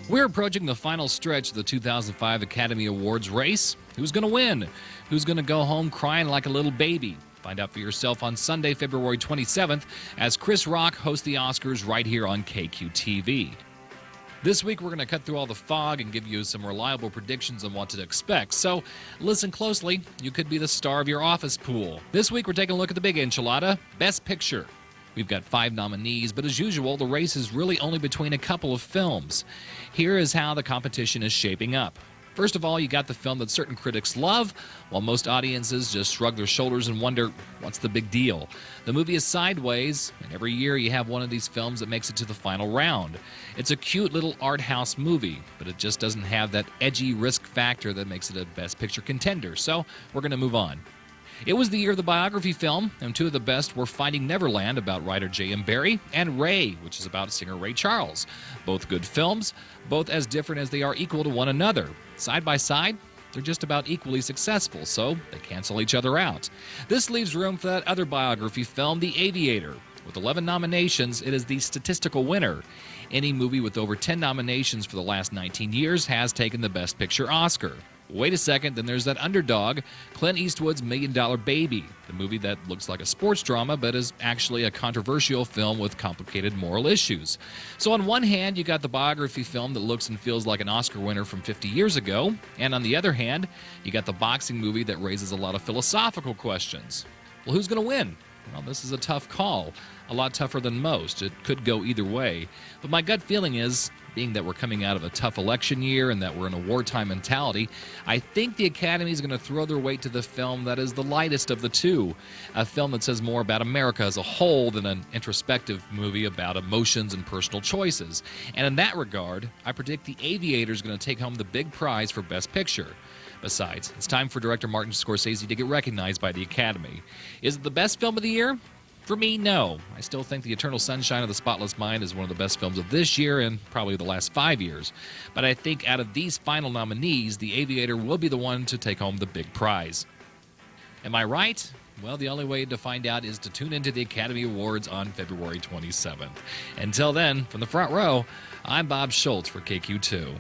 We're approaching the final stretch of the 2005 Academy Awards race. Who's going to win? Who's going to go home crying like a little baby? Find out for yourself on Sunday, February 27th, as Chris Rock hosts the Oscars right here on KQTV. This week, we're going to cut through all the fog and give you some reliable predictions on what to expect. So listen closely. You could be the star of your office pool. This week, we're taking a look at the big enchilada, Best Picture. We've got 5 nominees, but as usual, the race is really only between a couple of films. Here is how the competition is shaping up. First of all, you got the film that certain critics love, while most audiences just shrug their shoulders and wonder, what's the big deal? The movie is Sideways, and every year you have one of these films that makes it to the final round. It's a cute little art house movie, but it just doesn't have that edgy risk factor that makes it a Best Picture contender, so we're going to move on. It was the year of the biography film, and 2 of the best were Finding Neverland, about writer J.M. Barrie, and Ray, which is about singer Ray Charles. Both good films, both as different as they are equal to one another. Side by side, they're just about equally successful, so they cancel each other out. This leaves room for that other biography film, The Aviator. With 11 nominations, it is the statistical winner. Any movie with over 10 nominations for the last 19 years has taken the Best Picture Oscar. Wait a second, then there's that underdog, Clint Eastwood's $1 Million Baby, the movie that looks like a sports drama but is actually a controversial film with complicated moral issues. So on one hand, you got the biography film that looks and feels like an Oscar winner from 50 years ago, and on the other hand, you got the boxing movie that raises a lot of philosophical questions. Well, who's going to win? Well, this is a tough call, a lot tougher than most. It could go either way. But my gut feeling is, being that we're coming out of a tough election year and that we're in a wartime mentality, I think the Academy is going to throw their weight to the film that is the lightest of the two, a film that says more about America as a whole than an introspective movie about emotions and personal choices. And in that regard, I predict The Aviator is going to take home the big prize for Best Picture. Besides, it's time for director Martin Scorsese to get recognized by the Academy. Is it the best film of the year? For me, no. I still think The Eternal Sunshine of the Spotless Mind is one of the best films of this year and probably the last 5 years. But I think out of these final nominees, The Aviator will be the one to take home the big prize. Am I right? Well, the only way to find out is to tune into the Academy Awards on February 27th. Until then, from the front row, I'm Bob Shultz for KQ2.